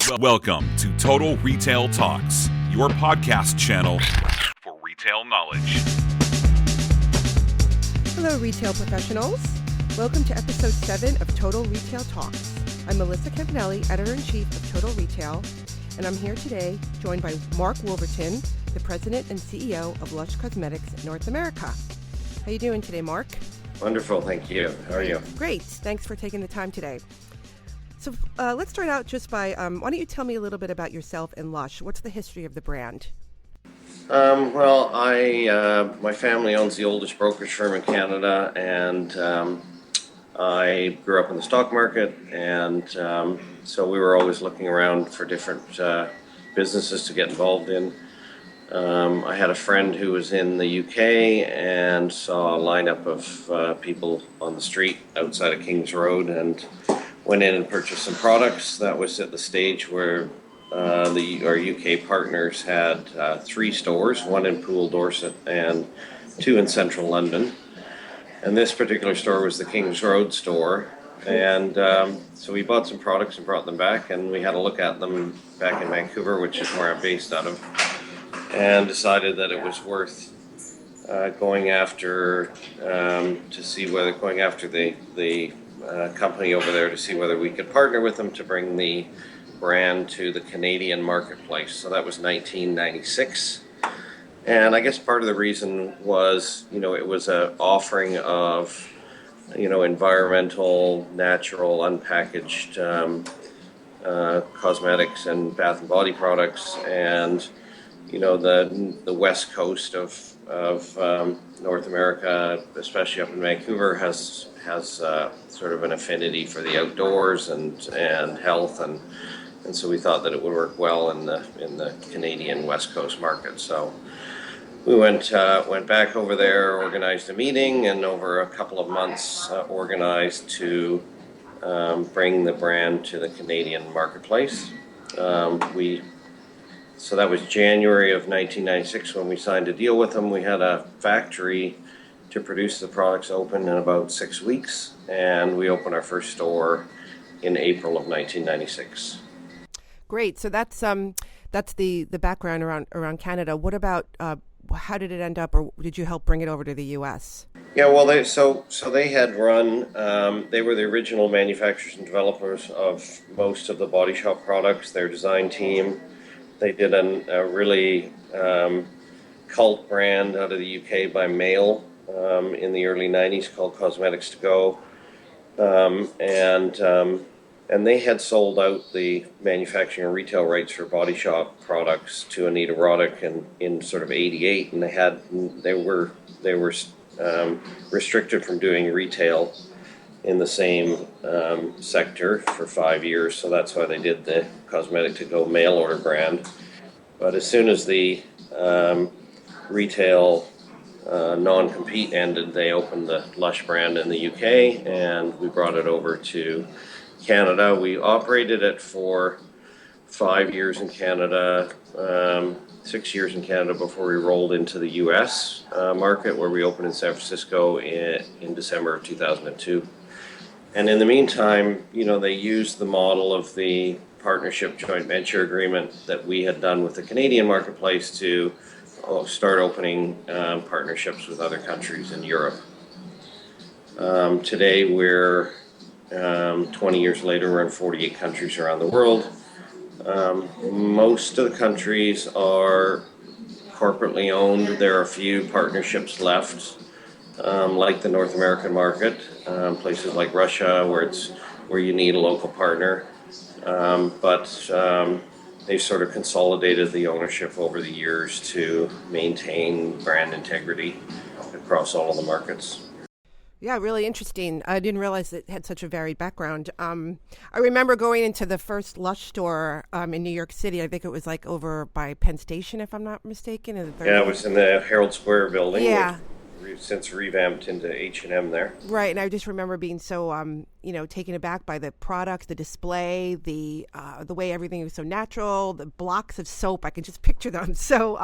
Welcome to Total Retail Talks, your podcast channel for retail knowledge. Hello, retail professionals. Welcome to episode 7 of Total Retail Talks. I'm Melissa Campanelli, editor-in-chief of Total Retail, and I'm here today joined by Mark Wolverton, the president and CEO of Lush Cosmetics North America. How you doing today, Mark? Wonderful, thank you. How are you? Great. Thanks for taking the time today. So let's start out just by, why don't you tell me a little bit about yourself and Lush? What's the history of the brand? My family owns the oldest brokerage firm in Canada, and I grew up in the stock market, and so we were always looking around for different businesses to get involved in. I had a friend who was in the UK and saw a lineup of people on the street outside of King's Road and went in and purchased some products. That was at the stage where our UK partners had 3 stores, one in Poole, Dorset, and 2 in central London. And this particular store was the King's Road store. And so we bought some products and brought them back, and we had a look at them back in Vancouver, which is where I'm based out of, and decided that it was worth going after the company over there to see whether we could partner with them to bring the brand to the Canadian marketplace. So that was 1996. And I guess part of the reason was, it was an offering of, environmental, natural, unpackaged cosmetics and bath and body products. And, the west coast of North America, especially up in Vancouver, has sort of an affinity for the outdoors and health, and so we thought that it would work well in the Canadian West Coast market. So we went back over there, organized a meeting, and over a couple of months organized to bring the brand to the Canadian marketplace. So that was January of 1996 when we signed a deal with them. We had a factory to produce the products open in about 6 weeks, and we opened our first store in April of 1996. Great. So that's the background around Canada. What about how did it end up, or did you help bring it over to the U.S.? Yeah, well, they had run. They were the original manufacturers and developers of most of the Body Shop products. Their design team. They did a really cult brand out of the UK by mail in the early 90s called Cosmetics to Go. And they had sold out the manufacturing and retail rights for Body Shop products to Anita Roddick in sort of 88, and they were restricted from doing retail in the same sector for 5 years, so that's why they did the Cosmetic to Go mail order brand. But as soon as the retail non-compete ended, they opened the Lush brand in the UK, and we brought it over to Canada. We operated it for 5 years in Canada, 6 years in Canada before we rolled into the US market, where we opened in San Francisco in December of 2002. And in the meantime, they used the model of the partnership joint venture agreement that we had done with the Canadian marketplace to start opening partnerships with other countries in Europe. Today, we're 20 years later, we're in 48 countries around the world. Most of the countries are corporately owned. There are a few partnerships left, like the North American market, places like Russia, where you need a local partner. But they've sort of consolidated the ownership over the years to maintain brand integrity across all of the markets. Yeah, really interesting. I didn't realize it had such a varied background. I remember going into the first Lush store in New York City. I think it was like over by Penn Station, if I'm not mistaken. Yeah, it was in the Herald Square building. Yeah. We've since revamped into H&M there. Right, and I just remember being so, taken aback by the products, the display, the way everything was so natural, the blocks of soap. I can just picture them. So,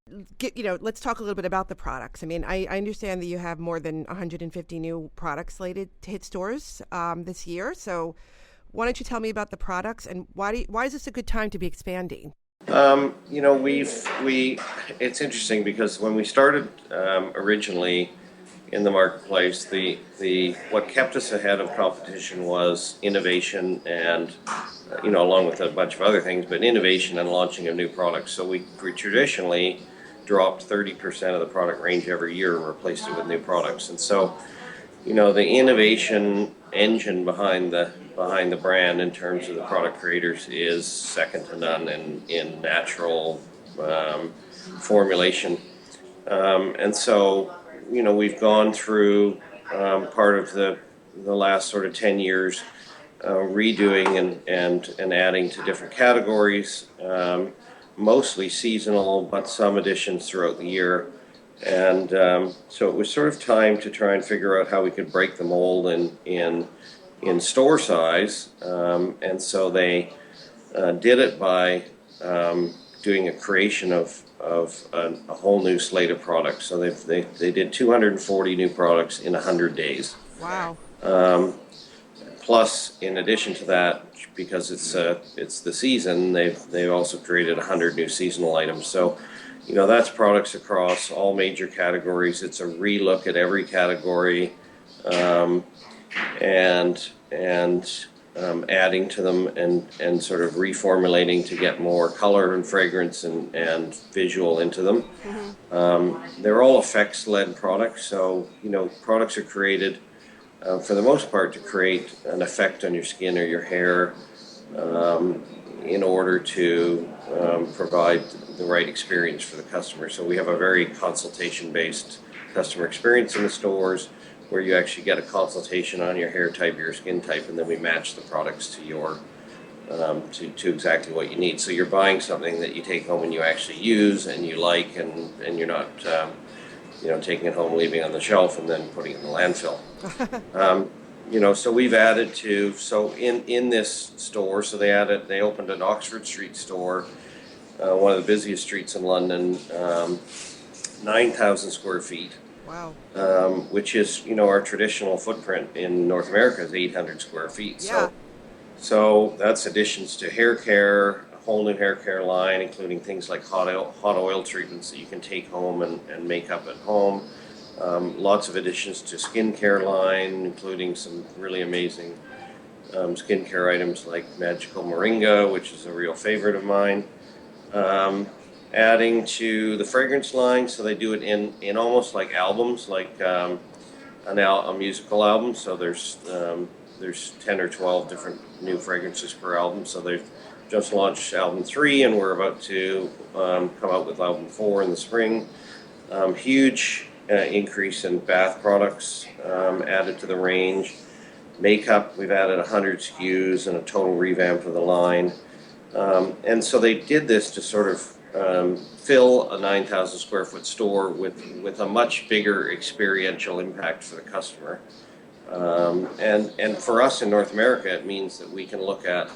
let's talk a little bit about the products. I mean, I understand that you have more than 150 new products slated to hit stores this year. So why don't you tell me about the products and why is this a good time to be expanding? It's interesting because when we started originally in the marketplace, the what kept us ahead of competition was innovation and, along with a bunch of other things, but innovation and launching of new products. So we traditionally dropped 30% of the product range every year and replaced it with new products. And so, the innovation engine behind the brand in terms of the product creators is second to none in natural formulation. And so, we've gone through part of the last sort of 10 years redoing and adding to different categories, mostly seasonal, but some additions throughout the year. And so it was sort of time to try and figure out how we could break the mold in store size. And so they did it by doing a creation of a whole new slate of products. So they did 240 new products in 100 days. Wow. Plus, in addition to that, because it's the season, they've also created 100 new seasonal items. So, that's products across all major categories. It's a relook at every category, and adding to them and sort of reformulating to get more color and fragrance and visual into them. Mm-hmm. They're all effects-led products, so products are created for the most part to create an effect on your skin or your hair in order to provide the right experience for the customer. So we have a very consultation-based customer experience in the stores where you actually get a consultation on your hair type, your skin type, and then we match the products to your to exactly what you need. So you're buying something that you take home and you actually use and you like, and you're not taking it home, leaving it on the shelf, and then putting it in the landfill. So we've added to, in this store, so they opened an Oxford Street store, one of the busiest streets in London, 9,000 square feet. Wow. Which is, our traditional footprint in North America is 800 square feet. Yeah. So that's additions to hair care, a whole new hair care line, including things like hot oil treatments that you can take home and make up at home. Lots of additions to skincare line, including some really amazing skincare items like Magical Moringa, which is a real favorite of mine. Adding to the fragrance line, so they do it in almost like albums, like a musical album. So there's 10 or 12 different new fragrances per album. So they've just launched album 3, and we're about to come out with album 4 in the spring. Huge increase in bath products added to the range. Makeup, we've added 100 SKUs and a total revamp of the line. And so they did this to sort of fill a 9,000 square foot store with a much bigger experiential impact for the customer. And for us in North America, it means that we can look at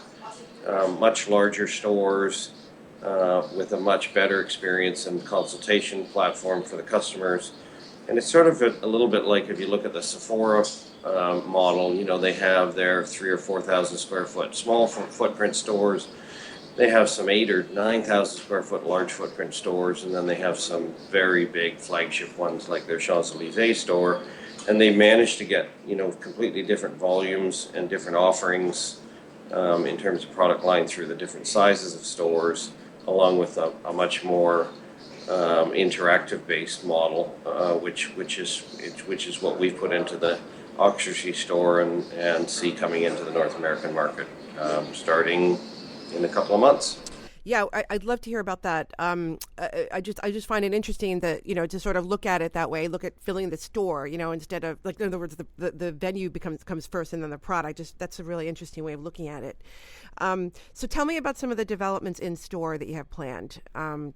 much larger stores with a much better experience and consultation platform for the customers. And it's sort of a little bit like if you look at the Sephora model, they have their 3,000 or 4,000 square foot small footprint stores. They have some 8,000 or 9,000 square foot large footprint stores, and then they have some very big flagship ones like their Champs-Élysées store. And they managed to get, completely different volumes and different offerings in terms of product line through the different sizes of stores, along with a much more interactive based model, which is what we've put into the Oxford Street store and see coming into the North American market starting in a couple of months. Yeah, I'd love to hear about that. I just find it interesting that, to sort of look at it that way, look at filling the store, instead of, like, in other words, the venue comes first and then the product. That's a really interesting way of looking at it. So tell me about some of the developments in store that you have planned. Are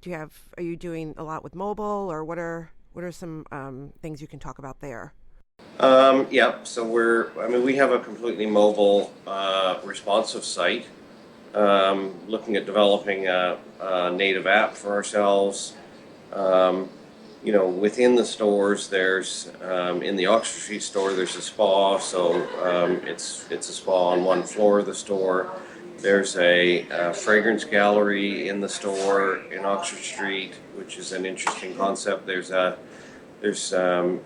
you doing a lot with mobile, or what are some things you can talk about there? Yeah, so we have a completely mobile responsive site. Looking at developing a native app for ourselves. within the stores, there's in the Oxford Street store, there's a spa. So it's a spa on one floor of the store. There's a fragrance gallery in the store in Oxford Street, which is an interesting concept. There's an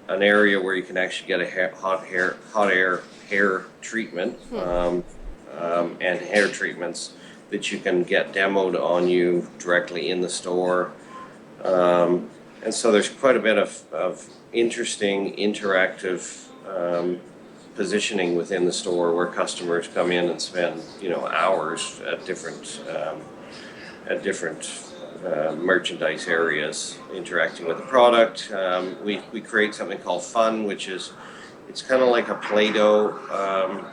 area where you can actually get a hot air hair treatment and hair treatments that you can get demoed on you directly in the store. And so there's quite a bit of interesting interactive positioning within the store where customers come in and spend hours at different merchandise areas interacting with the product. We create something called Fun, which is it's kind of like a Play-Doh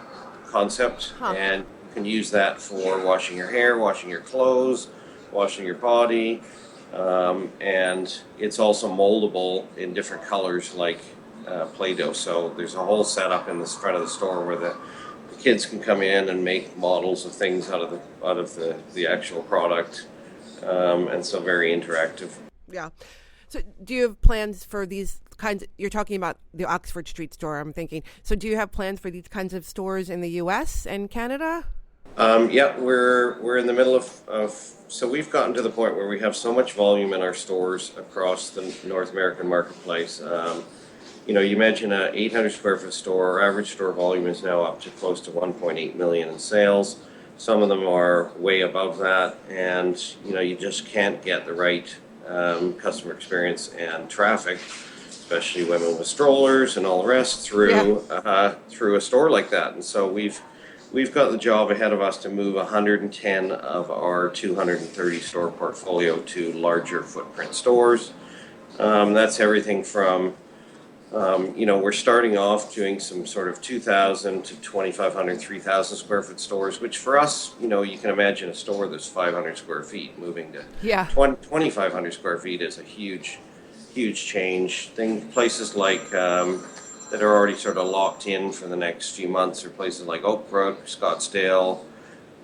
concept, and you can use that for washing your hair, washing your clothes, washing your body, and it's also moldable in different colors like Play-Doh. So there's a whole setup in the front of the store where the kids can come in and make models of things out of the actual product, and so very interactive. Yeah. So do you have plans for these kinds? You're talking about the Oxford Street store, I'm thinking. So do you have plans for these kinds of stores in the U.S. and Canada? Yeah, we're in the middle of so we've gotten to the point where we have so much volume in our stores across the North American marketplace. You mentioned an 800 square foot store. Our average store volume is now up to close to 1.8 million in sales. Some of them are way above that, and you just can't get the right customer experience and traffic, especially women with strollers and all the rest, through a store like that. And so we've got the job ahead of us to move 110 of our 230 store portfolio to larger footprint stores. That's everything from we're starting off doing some sort of 2,000 to 2,500, 3,000 square foot stores, which for us, you can imagine a store that's 500 square feet moving to 2,500 square feet is a huge change. Places like that are already sort of locked in for the next few months are places like Oak Brook, Scottsdale,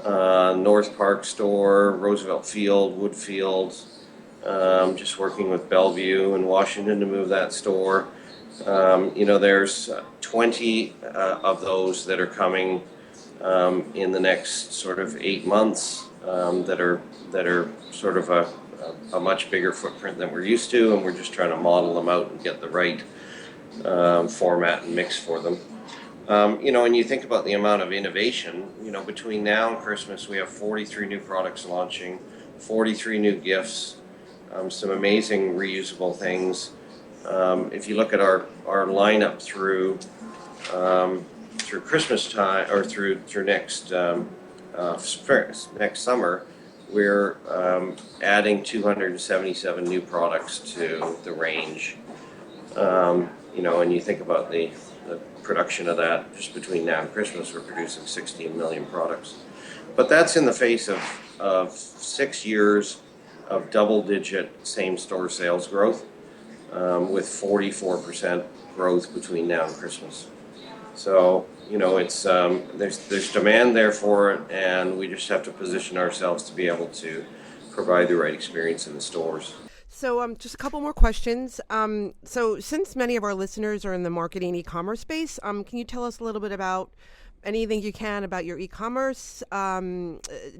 North Park store, Roosevelt Field, Woodfield, just working with Bellevue and Washington to move that store. There's 20 of those that are coming in the next sort of 8 months that are sort of a much bigger footprint than we're used to, and we're just trying to model them out and get the right format and mix for them. And you think about the amount of innovation, between now and Christmas, we have 43 new products launching, 43 new gifts, some amazing reusable things. If you look at our lineup through Christmas time or through next summer, we're adding 277 new products to the range. And you think about the production of that, just between now and Christmas, we're producing 16 million products. But that's in the face of 6 years of double-digit same-store sales growth, with 44% growth between now and Christmas. So, it's there's demand there for it, and we just have to position ourselves to be able to provide the right experience in the stores. So just a couple more questions. So since many of our listeners are in the marketing e-commerce space, can you tell us a little bit about anything you can about your e-commerce,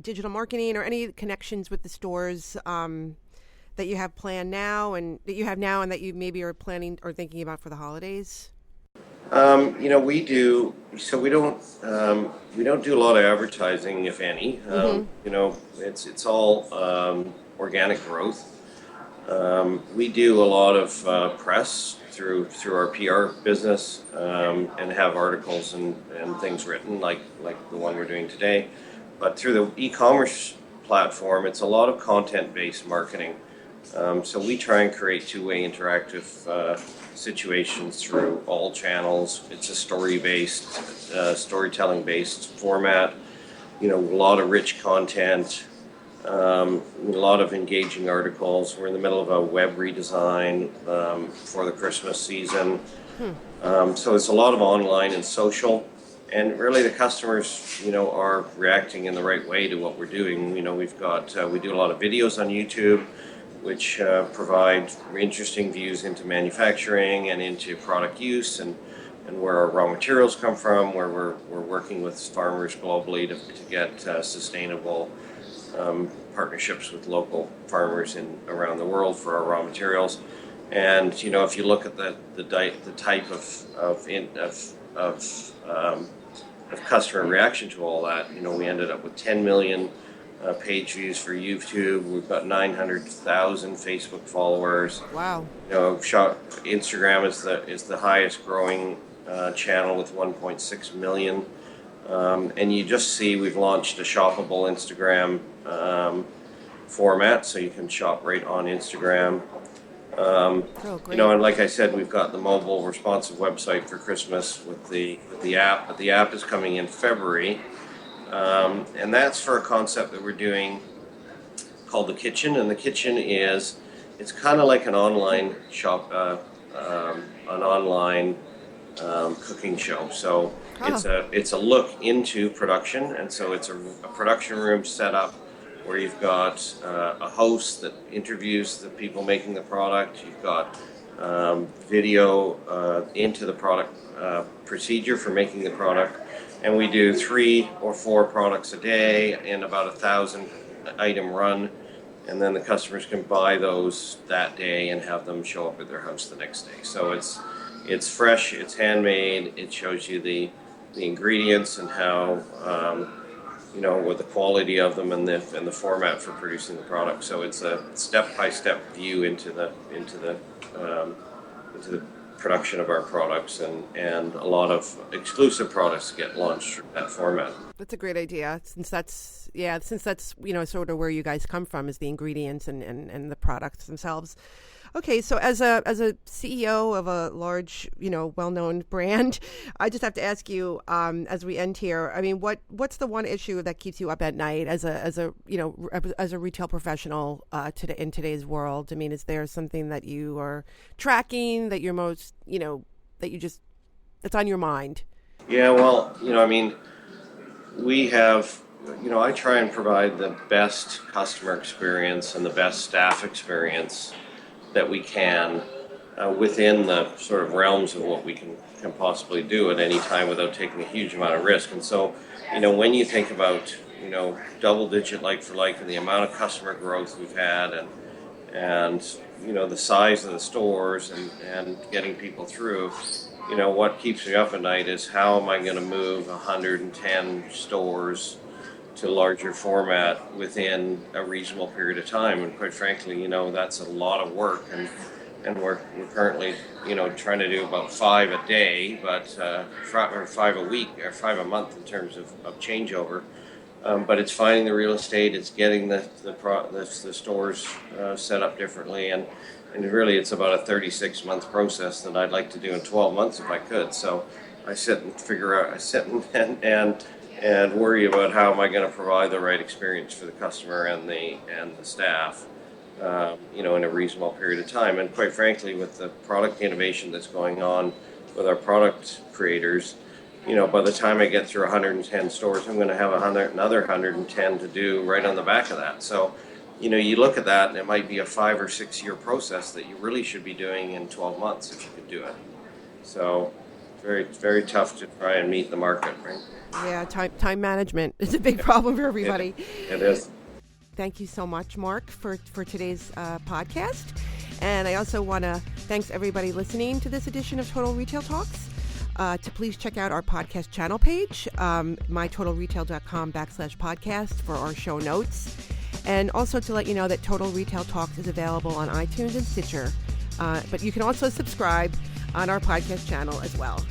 digital marketing, or any connections with the stores that you have planned now and that you maybe are planning or thinking about for the holidays? We do. So we don't do a lot of advertising, if any. It's all organic growth. We do a lot of press through our PR business, and have articles and things written like the one we're doing today. But through the e-commerce platform, it's a lot of content-based marketing. So we try and create two-way interactive situations through all channels. It's a story-based, storytelling-based format. A lot of rich content. A lot of engaging articles. We're in the middle of a web redesign for the Christmas season. So it's a lot of online and social. And really the customers, are reacting in the right way to what we're doing. We do a lot of videos on YouTube. which provide interesting views into manufacturing and into product use and where our raw materials come from, where we're working with farmers globally to get sustainable partnerships with local farmers around the world for our raw materials. And if you look at the type of customer reaction to all that, we ended up with 10 million page views for YouTube. We've got 900,000 Facebook followers. Wow. Instagram is the highest growing channel with 1.6 million. And you just see we've launched a shoppable Instagram format, so you can shop right on Instagram. Great. And like I said, we've got the mobile responsive website for Christmas with the app, but the app is coming in February. And that's for a concept that we're doing called The Kitchen. And The Kitchen it's kind of like an online shop, an online cooking show. So it's a look into production, and so it's a production room set up where you've got a host that interviews the people making the product. You've got video into the product procedure for making the product, and we do 3 or 4 products a day in about 1,000 item run, and then the customers can buy those that day and have them show up at their house the next day. So it's fresh, it's handmade, it shows you the ingredients and how with the quality of them and the format for producing the product. So it's a step-by-step view into the production of our products, and a lot of exclusive products get launched through that format. That's a great idea, since that's sort of where you guys come from, is the ingredients and the products themselves. Okay, so as a CEO of a large, well-known brand, I just have to ask you, as we end here, I mean, what's the one issue that keeps you up at night as a retail professional in today's world? I mean, is there something that you are tracking that you're most, that's on your mind? Yeah, well, we have, I try and provide the best customer experience and the best staff experience that we can within the sort of realms of what we can possibly do at any time without taking a huge amount of risk. And so, when you think about, double-digit like-for-like and the amount of customer growth we've had and the size of the stores and getting people through, what keeps me up at night is how am I going to move 110 stores to larger format within a reasonable period of time. And quite frankly, that's a lot of work, and we're currently, trying to do about 5 a day, but or 5 a week or 5 a month in terms of changeover. But it's finding the real estate, it's getting the stores set up differently, and really it's about a 36-month process that I'd like to do in 12 months if I could. So I sit and worry about how am I going to provide the right experience for the customer and the staff, in a reasonable period of time. And quite frankly, with the product innovation that's going on with our product creators, by the time I get through 110 stores, I'm going to have another 110 to do right on the back of that. So, you look at that, and it might be a 5 or 6 year process that you really should be doing in 12 months if you could do it. So, very, very tough to try and meet the market, right? Yeah, time management is a big problem for everybody. It is. Thank you so much, Mark, for today's podcast. And I also want to thanks everybody listening to this edition of Total Retail Talks. To please check out our podcast channel page, mytotalretail.com/podcast for our show notes. And also to let you know that Total Retail Talks is available on iTunes and Stitcher. But you can also subscribe on our podcast channel as well.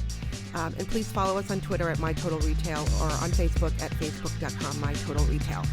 And please follow us on Twitter at MyTotalRetail or on Facebook at facebook.com/MyTotalRetail.